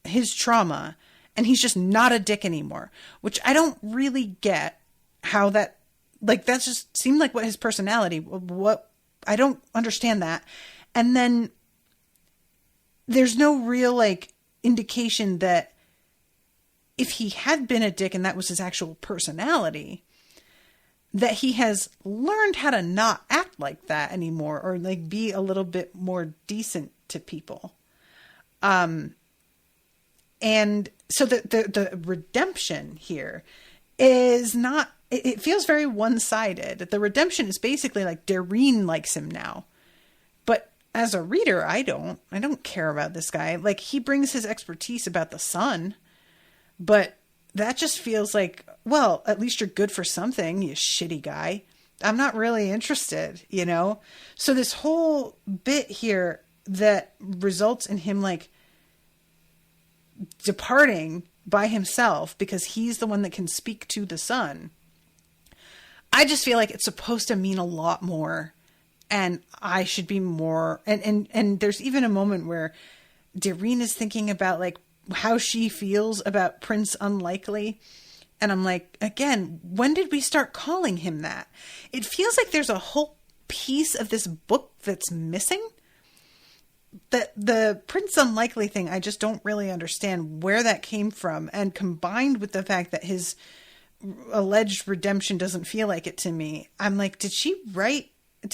his trauma and he's just not a dick anymore, which I don't really get how that, like, that just seemed like what his personality, what, I don't understand that. And then there's no real, like, indication that if he had been a dick and that was his actual personality, that he has learned how to not act like that anymore, or like be a little bit more decent to people. And so the redemption here is not, it feels very one-sided. The redemption is basically like Dairine likes him now. But as a reader, I don't care about this guy. Like, he brings his expertise about the sun, but that just feels like, well, at least you're good for something, you shitty guy. I'm not really interested, you know? So this whole bit here that results in him, like, departing by himself because he's the one that can speak to the sun, I just feel like it's supposed to mean a lot more, and I should be more, and there's even a moment where Dairine is thinking about, like, how she feels about Prince Unlikely, and I'm like, again, when did we start calling him that? It feels like there's a whole piece of this book that's missing. That the Prince Unlikely thing, I just don't really understand where that came from. And combined with the fact that his alleged redemption doesn't feel like it to me, I'm like, did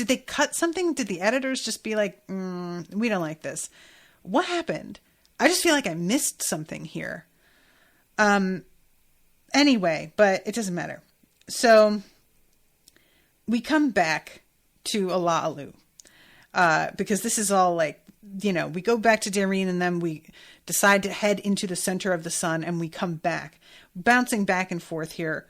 they cut something? Did the editors just be like, we don't like this? What happened? I just feel like I missed something here. Anyway, but it doesn't matter. So we come back to Ala'alu, because this is all like, you know, we go back to Dairine and then we decide to head into the center of the sun and we come back, bouncing back and forth here.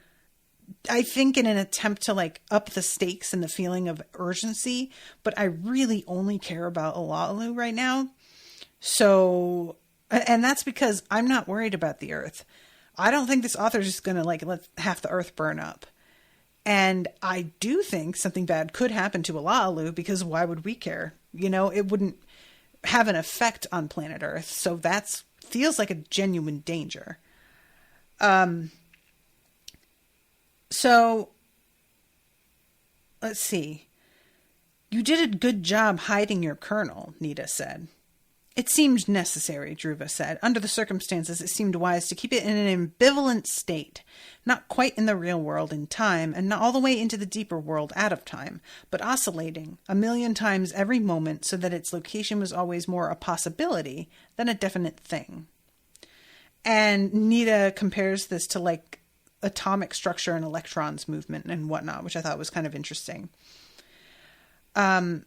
I think in an attempt to, like, up the stakes and the feeling of urgency, but I really only care about Ala'alu right now. So, and that's because I'm not worried about the Earth. I don't think this author is just going to, like, let half the Earth burn up. And I do think something bad could happen to Ala'alu, because why would we care? You know, it wouldn't have an effect on planet Earth. So that's feels like a genuine danger. So let's see. You did a good job hiding your colonel, Nita said. It seemed necessary, Dhruva said. Under the circumstances, it seemed wise to keep it in an ambivalent state, not quite in the real world in time, and not all the way into the deeper world out of time, but oscillating 1,000,000 times every moment so that its location was always more a possibility than a definite thing. And Nita compares this to, like, atomic structure and electrons movement and whatnot, which I thought was kind of interesting. And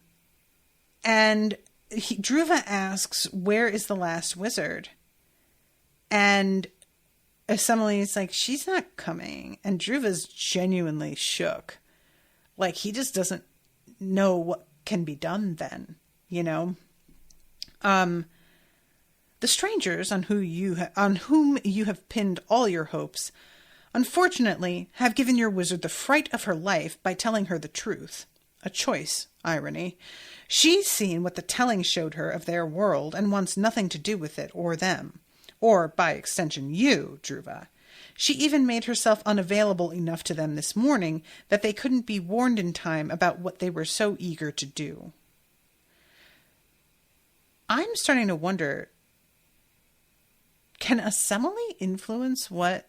Dhruva asks, where is the last wizard? And Assembly's like, she's not coming. And Dhruva's genuinely shook. Like, he just doesn't know what can be done then, you know? The strangers on whom you have pinned all your hopes, unfortunately, have given your wizard the fright of her life by telling her the truth. A choice irony. She's seen what the telling showed her of their world and wants nothing to do with it or them. Or, by extension, you, Dhruva. She even made herself unavailable enough to them this morning that they couldn't be warned in time about what they were so eager to do. I'm starting to wonder, can Assembly influence what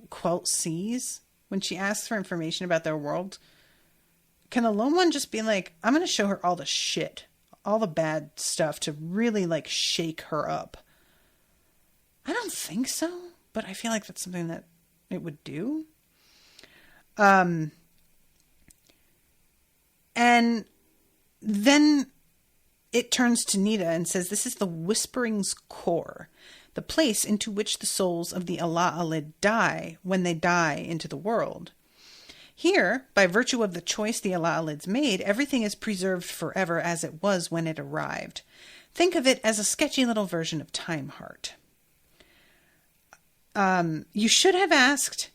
Quelt sees when she asks for information about their world? Can the lone one just be like, I'm going to show her all the shit, all the bad stuff to really, like, shake her up? I don't think so, but I feel like that's something that it would do. And then it turns to Nita and says, this is the Whispering's core, the place into which the souls of the Ala'alid die when they die into the world. Here, by virtue of the choice the Ala'alids made, everything is preserved forever as it was when it arrived. Think of it as a sketchy little version of Time Heart. You should have asked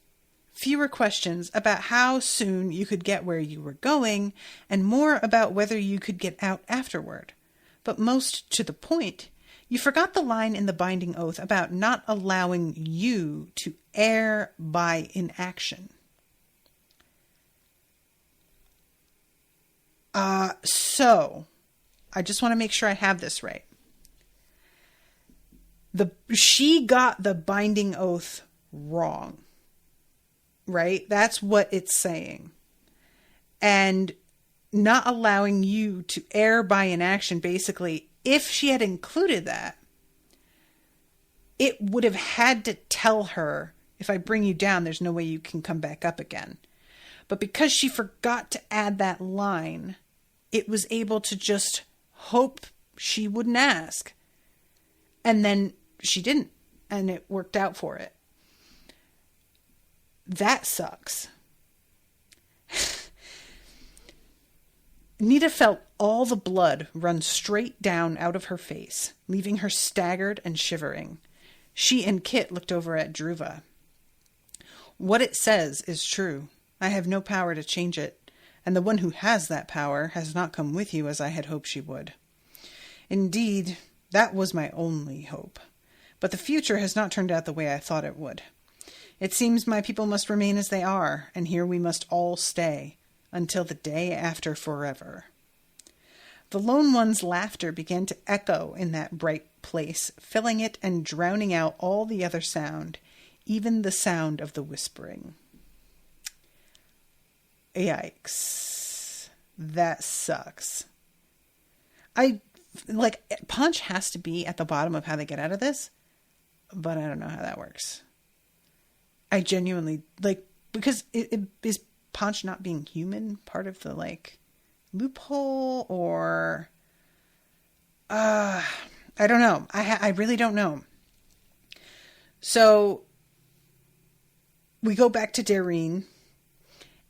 fewer questions about how soon you could get where you were going, and more about whether you could get out afterward. But most to the point, You forgot the line in the binding oath about not allowing you to err by inaction. So, I just want to make sure I have this right. She got the binding oath wrong. Right? That's what it's saying. And not allowing you to err by inaction, basically, if she had included that, it would have had to tell her, if I bring you down, there's no way you can come back up again. But because she forgot to add that line, it was able to just hope she wouldn't ask. And then she didn't, and it worked out for it. That sucks. Nita felt all the blood run straight down out of her face, leaving her staggered and shivering. She and Kit looked over at Dhruva. What it says is true. I have no power to change it, and the one who has that power has not come with you as I had hoped she would. Indeed, that was my only hope. But the future has not turned out the way I thought it would. It seems my people must remain as they are, and here we must all stay, until the day after forever. The lone one's laughter began to echo in that bright place, filling it and drowning out all the other sound, even the sound of the whispering. Yikes. That sucks. Punch has to be at the bottom of how they get out of this, but I don't know how that works. I genuinely, because is Punch not being human part of the, loophole, or, I don't know. I really don't know. So, we go back to Dairine,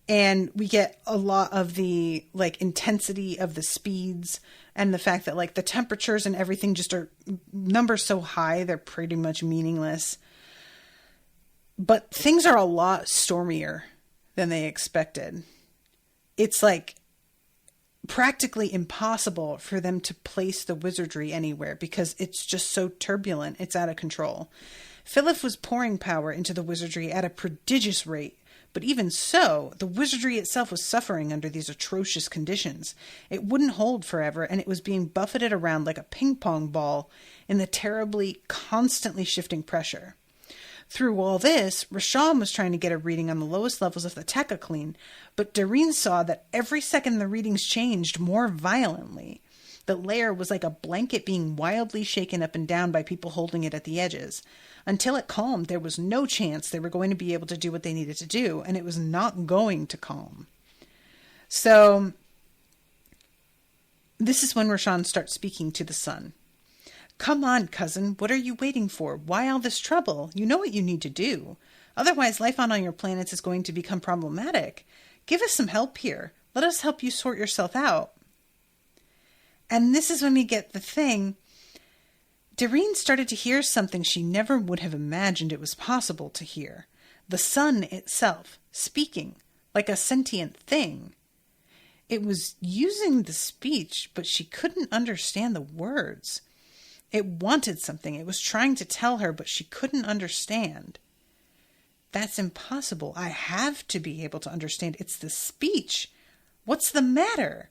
and we get a lot of the, intensity of the speeds, and the fact that, the temperatures and everything just are numbers so high, they're pretty much meaningless. But things are a lot stormier than they expected. It's practically impossible for them to place the wizardry anywhere because it's just so turbulent. It's out of control. Philip was pouring power into the wizardry at a prodigious rate, but even so, the wizardry itself was suffering under these atrocious conditions. It wouldn't hold forever, and it was being buffeted around like a ping-pong ball in the terribly, constantly shifting pressure. Through all this, Rasham was trying to get a reading on the lowest levels of the Tekaclean, but Dairine saw that every second the readings changed more violently. The layer was like a blanket being wildly shaken up and down by people holding it at the edges. Until it calmed, there was no chance they were going to be able to do what they needed to do, and it was not going to calm. So, this is when Rasham starts speaking to the sun. Come on, cousin, what are you waiting for? Why all this trouble? You know what you need to do. Otherwise, life on all your planets is going to become problematic. Give us some help here. Let us help you sort yourself out. And this is when we get the thing. Dairine started to hear something she never would have imagined it was possible to hear. The sun itself, speaking, like a sentient thing. It was using the speech, but she couldn't understand the words. It wanted something. It was trying to tell her, but she couldn't understand. That's impossible. I have to be able to understand. It's the speech. What's the matter?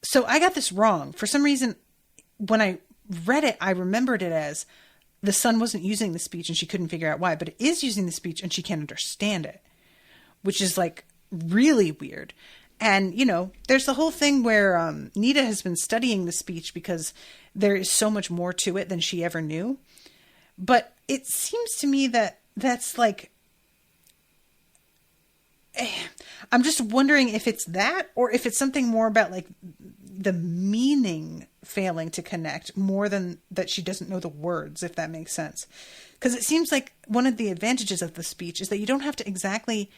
So I got this wrong. For some reason, when I read it, I remembered it as the sun wasn't using the speech and she couldn't figure out why, but it is using the speech and she can't understand it, which is really weird. And, there's the whole thing where Nita has been studying the speech because there is so much more to it than she ever knew. But it seems to me that that's I'm just wondering if it's that or if it's something more about the meaning failing to connect more than that she doesn't know the words, if that makes sense. Because it seems like one of the advantages of the speech is that you don't have to exactly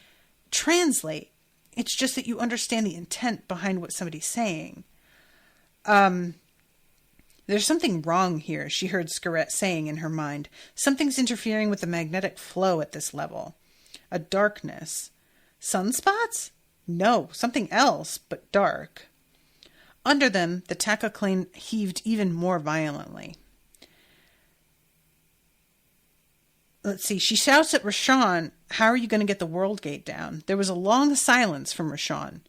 translate. It's just that you understand the intent behind what somebody's saying. There's something wrong here, she heard Scarrett saying in her mind. Something's interfering with the magnetic flow at this level. A darkness. Sunspots? No, something else, but dark. Under them, the Tacoclane heaved even more violently. Let's see. She shouts at Rashawn, "How are you going to get the world gate down?" There was a long silence from Rashawn.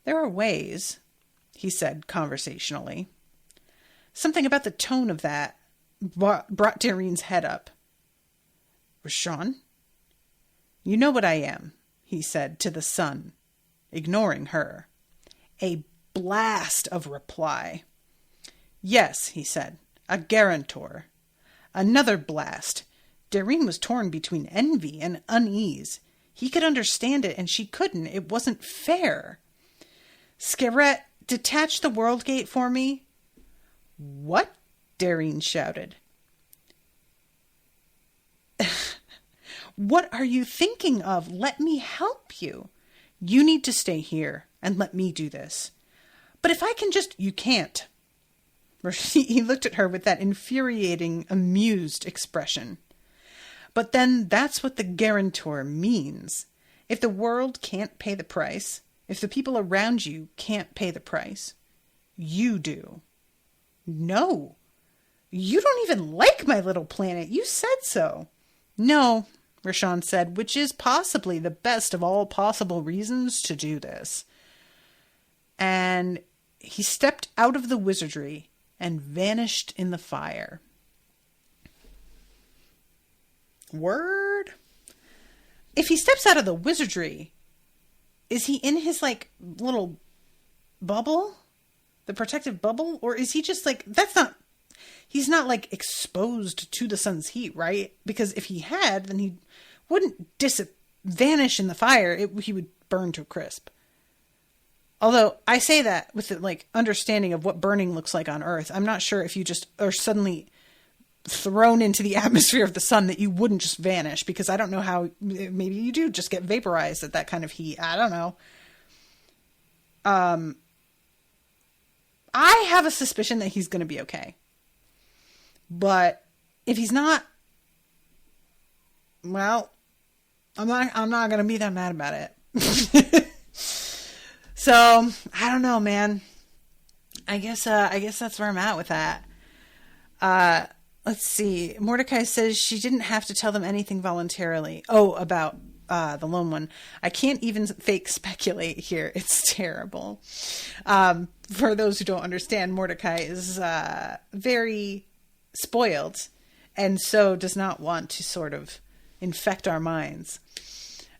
"There are ways," he said conversationally. Something about the tone of that brought Dairine's head up. "Rashawn? You know what I am," he said to the sun, ignoring her. A blast of reply. "Yes," he said, "a guarantor." Another blast. Dairine was torn between envy and unease. He could understand it, and she couldn't. It wasn't fair. "Scarret, detach the world gate for me." "What?" Dairine shouted. "What are you thinking of? Let me help you." "You need to stay here and let me do this." "But if I can just..." "You can't." He looked at her with that infuriating, amused expression. "But then that's what the guarantor means. If the world can't pay the price, if the people around you can't pay the price, you do." "No. You don't even like my little planet. You said so." "No," Rashawn said, "which is possibly the best of all possible reasons to do this." And he stepped out of the wizardry and vanished in the fire. Word? If he steps out of the wizardry, is he in his, like, little bubble? The protective bubble? Or is he just, like, he's not, like, exposed to the sun's heat, right? Because if he had, then he wouldn't vanish in the fire. He would burn to a crisp. Although, I say that with the, like, understanding of what burning looks like on Earth. I'm not sure if you just are suddenly thrown into the atmosphere of the sun that you wouldn't just vanish, because I don't know how. Maybe you do just get vaporized at that kind of heat. I don't know. I have a suspicion that he's going to be okay. But if he's not, well, I'm not going to be that mad about it. So, I don't know, man. I guess that's where I'm at with that. Let's see. Mordecai says she didn't have to tell them anything voluntarily. Oh, about the lone one. I can't even fake speculate here. It's terrible. For those who don't understand, Mordecai is very spoiled and so does not want to sort of infect our minds.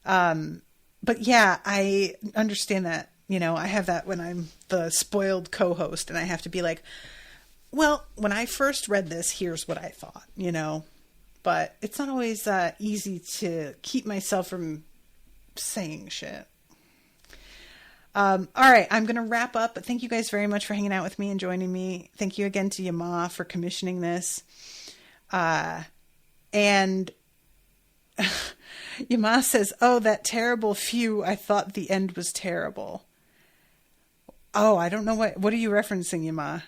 But yeah, I understand that. You know, I have that when I'm the spoiled co-host and I have to be like, well, when I first read this, here's what I thought, you know. But it's not always easy to keep myself from saying shit. All right, I'm going to wrap up. But thank you guys very much for hanging out with me and joining me. Thank you again to Yama for commissioning this. And Yama says, "Oh, that terrible few. I thought the end was terrible." Oh, I don't know what are you referencing, Yama?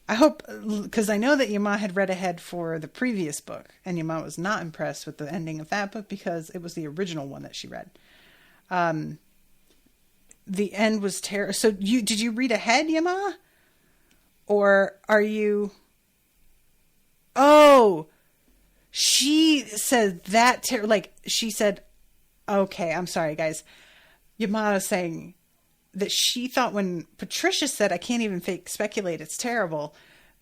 I hope, because I know that Yama had read ahead for the previous book, and Yama was not impressed with the ending of that book because it was the original one that she read. The end was terrible. So did you read ahead, Yama? Or are you... Oh, she said that, she said, okay, I'm sorry, guys. Yama is saying that she thought when Patricia said, "I can't even fake speculate, it's terrible,"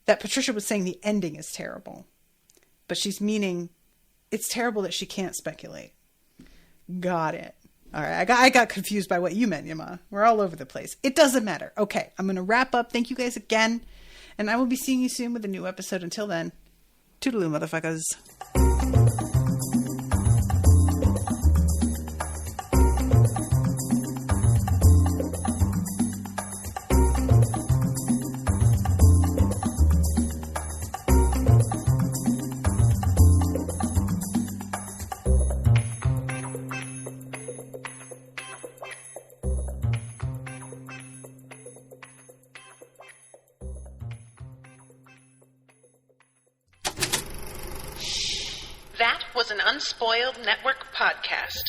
that Patricia was saying the ending is terrible. But she's meaning it's terrible that she can't speculate. Got it. All right, I got confused by what you meant, Yama. We're all over the place. It doesn't matter. Okay, I'm going to wrap up. Thank you guys again. And I will be seeing you soon with a new episode. Until then, toodaloo, motherfuckers. That was an Unspoiled Network podcast.